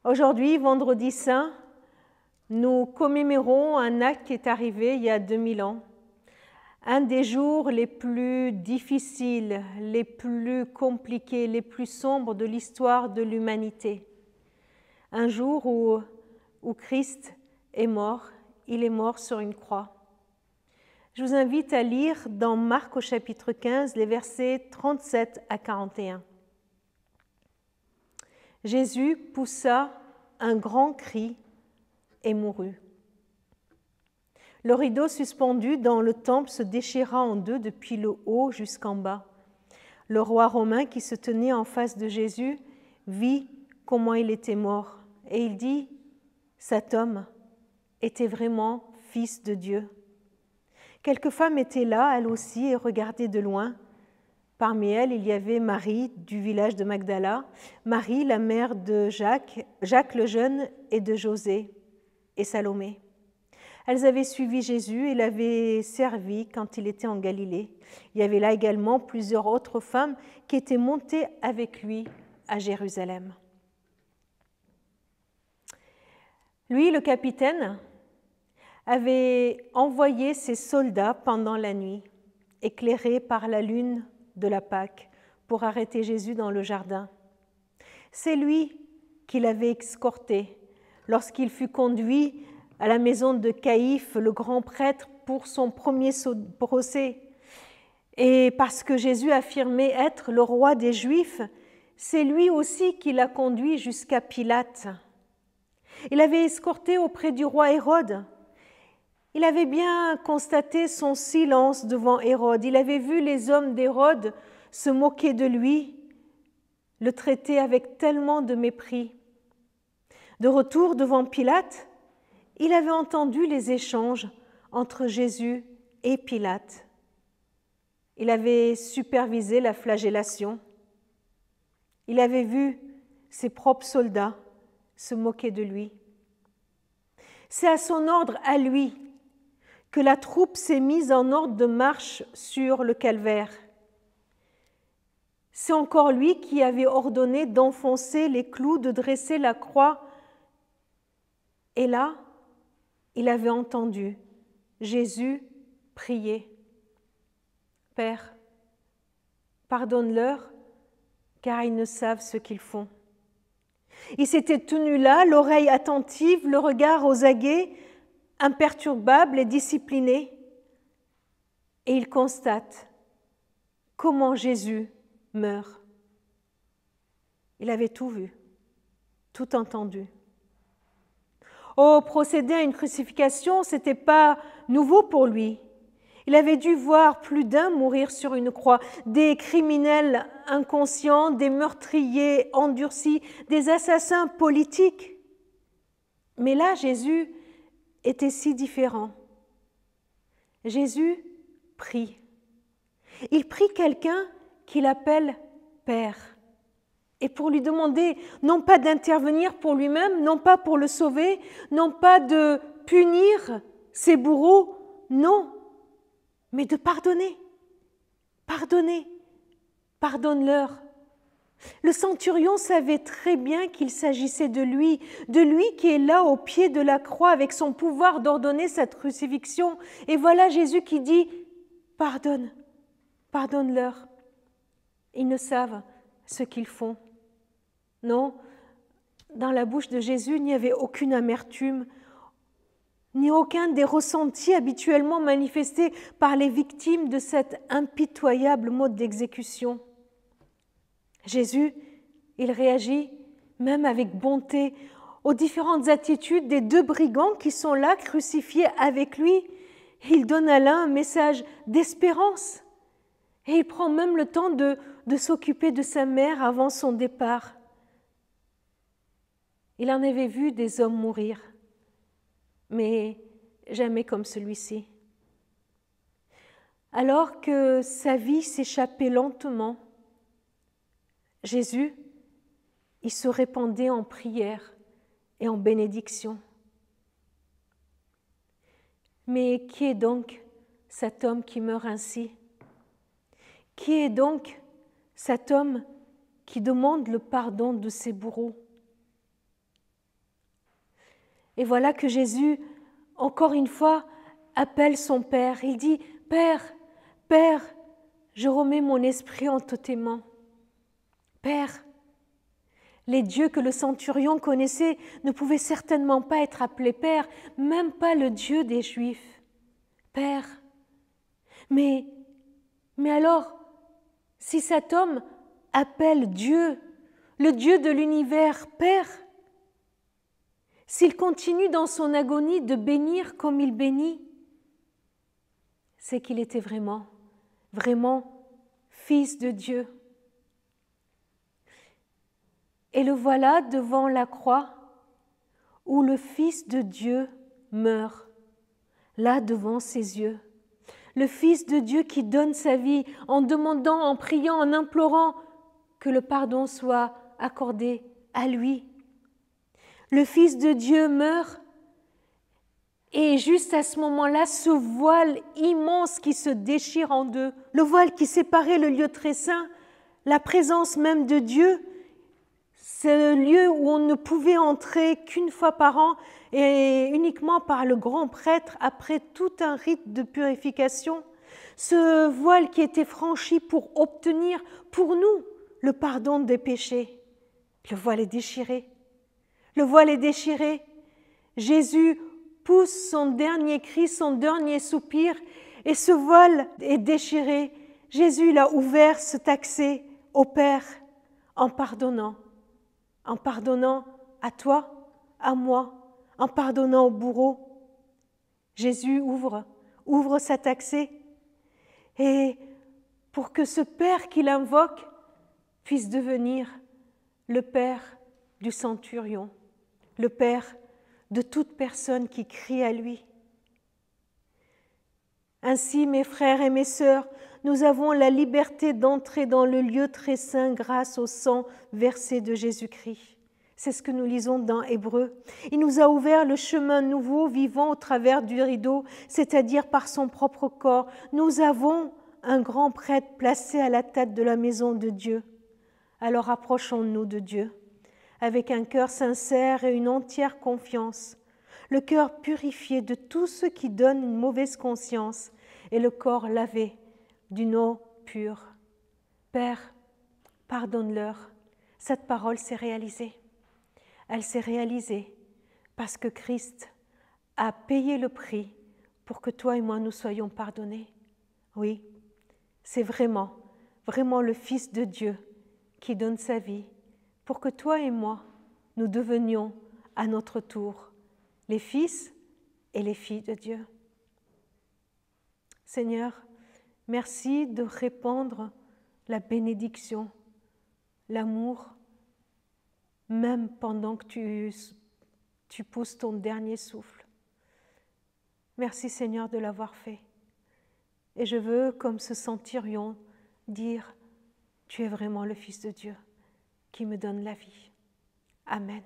Aujourd'hui, vendredi saint, nous commémorons un acte qui est arrivé il y a 2000 ans. Un des jours les plus difficiles, les plus compliqués, les plus sombres de l'histoire de l'humanité. Un jour où Christ est mort, il est mort sur une croix. Je vous invite à lire dans Marc au chapitre 15, les versets 37 à 41. Jésus poussa un grand cri et mourut. Le rideau suspendu dans le temple se déchira en deux depuis le haut jusqu'en bas. Le roi romain qui se tenait en face de Jésus vit comment il était mort et il dit « Cet homme était vraiment fils de Dieu ». Quelques femmes étaient là, elles aussi, et regardaient de loin. Parmi elles, il y avait Marie du village de Magdala, Marie, la mère de Jacques, Jacques le jeune et de José, et Salomé. Elles avaient suivi Jésus et l'avaient servi quand il était en Galilée. Il y avait là également plusieurs autres femmes qui étaient montées avec lui à Jérusalem. Lui, le capitaine, avait envoyé ses soldats pendant la nuit, éclairés par la lune de la Pâque, pour arrêter Jésus dans le jardin. C'est lui qui l'avait escorté lorsqu'il fut conduit à la maison de Caïphe, le grand prêtre, pour son premier procès. Et parce que Jésus affirmait être le roi des Juifs, c'est lui aussi qui l'a conduit jusqu'à Pilate. Il avait escorté auprès du roi Hérode. Il avait bien constaté son silence devant Hérode. Il avait vu les hommes d'Hérode se moquer de lui, le traiter avec tellement de mépris. De retour devant Pilate, il avait entendu les échanges entre Jésus et Pilate. Il avait supervisé la flagellation. Il avait vu ses propres soldats se moquer de lui. C'est à son ordre à lui que la troupe s'est mise en ordre de marche sur le calvaire. C'est encore lui qui avait ordonné d'enfoncer les clous, de dresser la croix. Et là, il avait entendu Jésus prier. « Père, pardonne-leur, car ils ne savent ce qu'ils font. » Il s'était tenu là, l'oreille attentive, le regard aux aguets, imperturbable et discipliné. Et il constate comment Jésus meurt. Il avait tout vu, tout entendu. Oh, procéder à une crucifixion, ce n'était pas nouveau pour lui. Il avait dû voir plus d'un mourir sur une croix, des criminels inconscients, des meurtriers endurcis, des assassins politiques. Mais là, Jésus était si différent. Jésus prie. Il prie quelqu'un qu'il appelle Père. Et pour lui demander, non pas d'intervenir pour lui-même, non pas pour le sauver, non pas de punir ses bourreaux, non, mais de pardonner. Pardonner. Pardonne-leur. Le centurion savait très bien qu'il s'agissait de lui qui est là au pied de la croix avec son pouvoir d'ordonner cette crucifixion. Et voilà Jésus qui dit « Pardonne, pardonne-leur. Ils ne savent ce qu'ils font. » Non, dans la bouche de Jésus, il n'y avait aucune amertume, ni aucun des ressentis habituellement manifestés par les victimes de cet impitoyable mode d'exécution. Jésus, il réagit même avec bonté aux différentes attitudes des deux brigands qui sont là, crucifiés avec lui. Il donne à l'un un message d'espérance et il prend même le temps de s'occuper de sa mère avant son départ. Il en avait vu des hommes mourir, mais jamais comme celui-ci. Alors que sa vie s'échappait lentement, Jésus, il se répandait en prière et en bénédiction. Mais qui est donc cet homme qui meurt ainsi? Qui est donc cet homme qui demande le pardon de ses bourreaux? Et voilà que Jésus, encore une fois, appelle son Père. Il dit, « Père, Père, je remets mon esprit entre tes mains. » Père, les dieux que le centurion connaissait ne pouvaient certainement pas être appelés Père, même pas le Dieu des Juifs. Père. Mais alors, si cet homme appelle Dieu, le Dieu de l'univers, Père, s'il continue dans son agonie de bénir comme il bénit, c'est qu'il était vraiment, vraiment fils de Dieu. Et le voilà devant la croix où le Fils de Dieu meurt, là devant ses yeux. Le Fils de Dieu qui donne sa vie en demandant, en priant, en implorant que le pardon soit accordé à lui. Le Fils de Dieu meurt et juste à ce moment-là, ce voile immense qui se déchire en deux, le voile qui séparait le lieu très saint, la présence même de Dieu, ce lieu où on ne pouvait entrer qu'une fois par an et uniquement par le grand prêtre après tout un rite de purification. Ce voile qui était franchi pour obtenir pour nous le pardon des péchés. Le voile est déchiré. Le voile est déchiré. Jésus pousse son dernier cri, son dernier soupir et ce voile est déchiré. Jésus l'a ouvert, cet accès au Père en pardonnant à toi, à moi, en pardonnant au bourreau. Jésus ouvre cet accès et pour que ce Père qu'il invoque puisse devenir le Père du centurion, le Père de toute personne qui crie à lui. Ainsi, mes frères et mes sœurs, nous avons la liberté d'entrer dans le lieu très saint grâce au sang versé de Jésus-Christ. C'est ce que nous lisons dans Hébreux. Il nous a ouvert le chemin nouveau, vivant au travers du rideau, c'est-à-dire par son propre corps. Nous avons un grand prêtre placé à la tête de la maison de Dieu. Alors approchons-nous de Dieu avec un cœur sincère et une entière confiance, le cœur purifié de tout ce qui donne une mauvaise conscience et le corps lavé d'une eau pure. Père, pardonne-leur. Cette parole s'est réalisée. Elle s'est réalisée parce que Christ a payé le prix pour que toi et moi nous soyons pardonnés. Oui, c'est vraiment, vraiment le Fils de Dieu qui donne sa vie pour que toi et moi, nous devenions à notre tour les fils et les filles de Dieu. Seigneur, merci de répandre la bénédiction, l'amour, même pendant que tu pousses ton dernier souffle. Merci Seigneur de l'avoir fait. Et je veux, comme ce centurion, dire, tu es vraiment le Fils de Dieu qui me donne la vie. Amen.